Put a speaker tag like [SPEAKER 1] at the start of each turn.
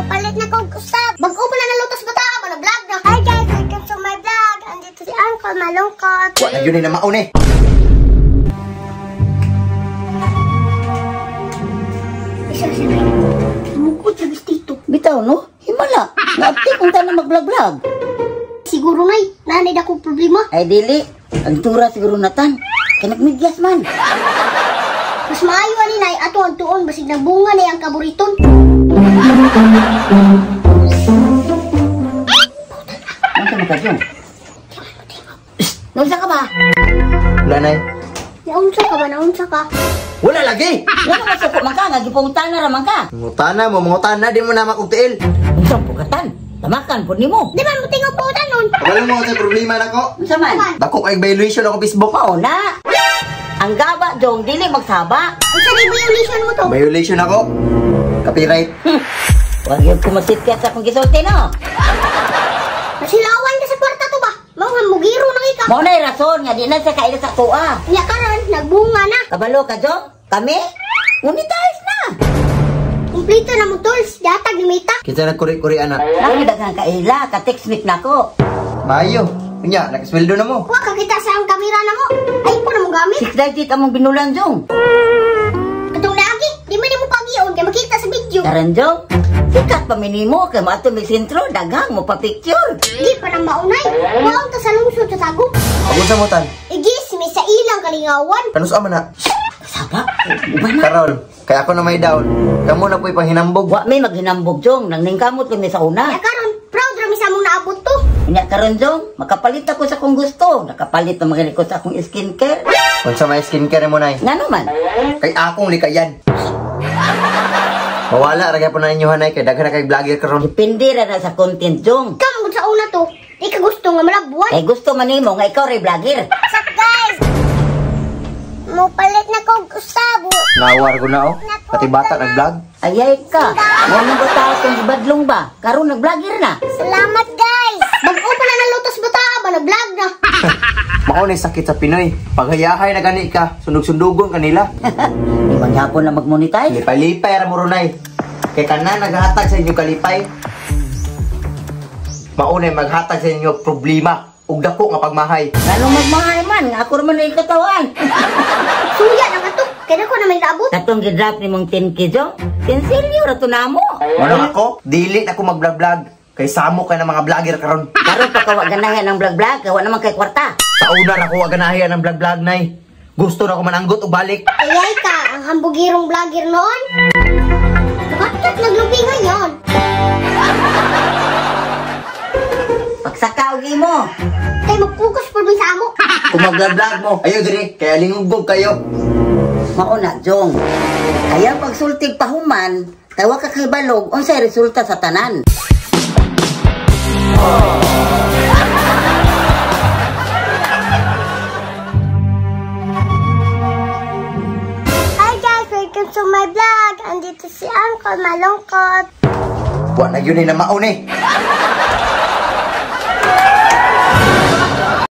[SPEAKER 1] Palit na kong usap. Bago pa na nalutos ba ta? Mag-vlog na. Hi guys, welcome to my vlog. Andito si Uncle Malungkot.
[SPEAKER 2] Wala yun na maun eh.
[SPEAKER 1] Isa sila. Mukod sa bestito.
[SPEAKER 3] Bitaw no? Himala. Naapti kung tayo na mag-vlog-vlog.
[SPEAKER 1] Siguro nay, nanay na kong problema.
[SPEAKER 3] Ay dili. Ang tura siguro natan. Kaya nagmidyas man.
[SPEAKER 1] Mas maayo ani nay ato ang tuon basig na bunga na yung kaburiton.
[SPEAKER 3] Ano ka makadyon? Nausa ka ba?
[SPEAKER 2] Wala na eh.
[SPEAKER 1] Naunsa ka ba? Naunsa ka?
[SPEAKER 2] Wala lagi!
[SPEAKER 3] Wala ka masuko man ka. Nagipungtan na raman ka.
[SPEAKER 2] Mungutan na, di mo na makugtiil.
[SPEAKER 3] Unsang pugatan. Tamakan po ni mo.
[SPEAKER 1] Di ba mo tingog po nun?
[SPEAKER 2] Wala mo sa problema na ko.
[SPEAKER 3] Unsa man?
[SPEAKER 2] Dako kay violation ako Facebook.
[SPEAKER 3] Oo na. Ang gaba, Jong, dili magsaba.
[SPEAKER 1] Unsa na violation mo to?
[SPEAKER 2] Violation ako. Copyright.
[SPEAKER 3] Huwag yun kumasitkat sa akong gisulti, no?
[SPEAKER 1] Nasilawan ka sa kwarta to ba? Mga mugiro na ikaw.
[SPEAKER 3] Mo na yung rason nga, di na sa kaila sa tuwa.
[SPEAKER 1] Nya karon nagbunga na.
[SPEAKER 3] Kabalo ka, Jong? Kami? Ngunitayos na.
[SPEAKER 1] Kumplito na mo tools. Datag ni Mita.
[SPEAKER 2] Kita nagkuri-kuri anak.
[SPEAKER 3] Nakidagang kaila, ka-textmate na ko.
[SPEAKER 2] Mayo. Kunya, nakasweldo na mo.
[SPEAKER 1] Huwag ka kita sa ang kamera na mo. Ay po na mo gamit.
[SPEAKER 3] 690 among binulan, Jong.
[SPEAKER 1] Katong lagi. Di man mo pag-iyon kaya makita sa video.
[SPEAKER 3] Karan, Jong. Sikat pa minimo, kay maato may sentro, dagang mo pa picture.
[SPEAKER 1] Di pa nang maunay. Huwag ka sa lungsod sa tago.
[SPEAKER 2] Ako sa mutan.
[SPEAKER 1] Igis, may sa ilang kalingawan.
[SPEAKER 2] Ano sa na?
[SPEAKER 3] Saba, iba na.
[SPEAKER 2] Karol, kaya ako na may down. Kamu na po'y panghinambog.
[SPEAKER 3] Wa may maghinambog, Jong. Nang ningkamot kami sa una.
[SPEAKER 1] Nya karon, proud rami sa mong naabot to.
[SPEAKER 3] Kanya karon, Jong. Makapalit ako sa kung gusto. Nakapalit na magaling ko sa akong skincare.
[SPEAKER 2] Kung sa may skincare mo na eh.
[SPEAKER 3] Nga naman.
[SPEAKER 2] Kay akong likayan. Mawala, ragay po na ninyo hanay. Kay daghan na kay vlogger karon.
[SPEAKER 3] Depende ra na sa content, Jong.
[SPEAKER 1] Kamod sa una to. Di ka gusto nga malabuan.
[SPEAKER 3] Ay gusto man nimo nga ikaw ray vlogger.
[SPEAKER 1] What's up guys? Mo palit na kong usabo.
[SPEAKER 2] Nawar ko na oh. Pati bata nag-vlog.
[SPEAKER 3] Ayay ka. Mo nang bata kung ibadlong ba? Karon nag-vlogger na.
[SPEAKER 1] Salamat guys. Bago pa na nalutos ba ta? Ba nag-vlog na?
[SPEAKER 2] Maunay sakit sa Pinoy. Paghayahay na gani ka, sundog-sundugon kanila.
[SPEAKER 3] Di ba gyapon na mag-monetize?
[SPEAKER 2] Lipay-lipay ra mo runay. Kay kanan naghatag sa inyo kalipay. Maunay maghatag sa inyo problema ug dako nga pagmahay.
[SPEAKER 3] Ganong magmahay man, nga ako naman ay katawan.
[SPEAKER 1] Suya na nga to. Kaya ko na may naabot.
[SPEAKER 3] Katong gidrap ni mong 10K, Jong. Kinsilyo ra to namo.
[SPEAKER 2] Ano ako? Dili na ako mag-vlog-vlog. Kay samo kay ng mga vlogger karon.
[SPEAKER 3] Karon pa kawa ganahan ng vlog-vlog, kawa naman kay kwarta.
[SPEAKER 2] Sa una na ko aganahian ng vlog-vlog nay. Gusto na ko mananggot ug balik.
[SPEAKER 1] Ayay ka, ang hambugirong vlogger noon. Bakit naglupi ngayon?
[SPEAKER 3] Pagsaka og imo.
[SPEAKER 1] Kaya mag-focus po sa amo.
[SPEAKER 2] Kung mag-vlog mo, ayo diri kay lingugog kayo.
[SPEAKER 3] Mauna, Jong. Kaya pagsultig pahuman, tawa ka kay balog, unsay resulta sa tanan.
[SPEAKER 1] Hi guys, welcome to my vlog. Andito si Uncle Malungkot.
[SPEAKER 2] Wa na yun na maun eh.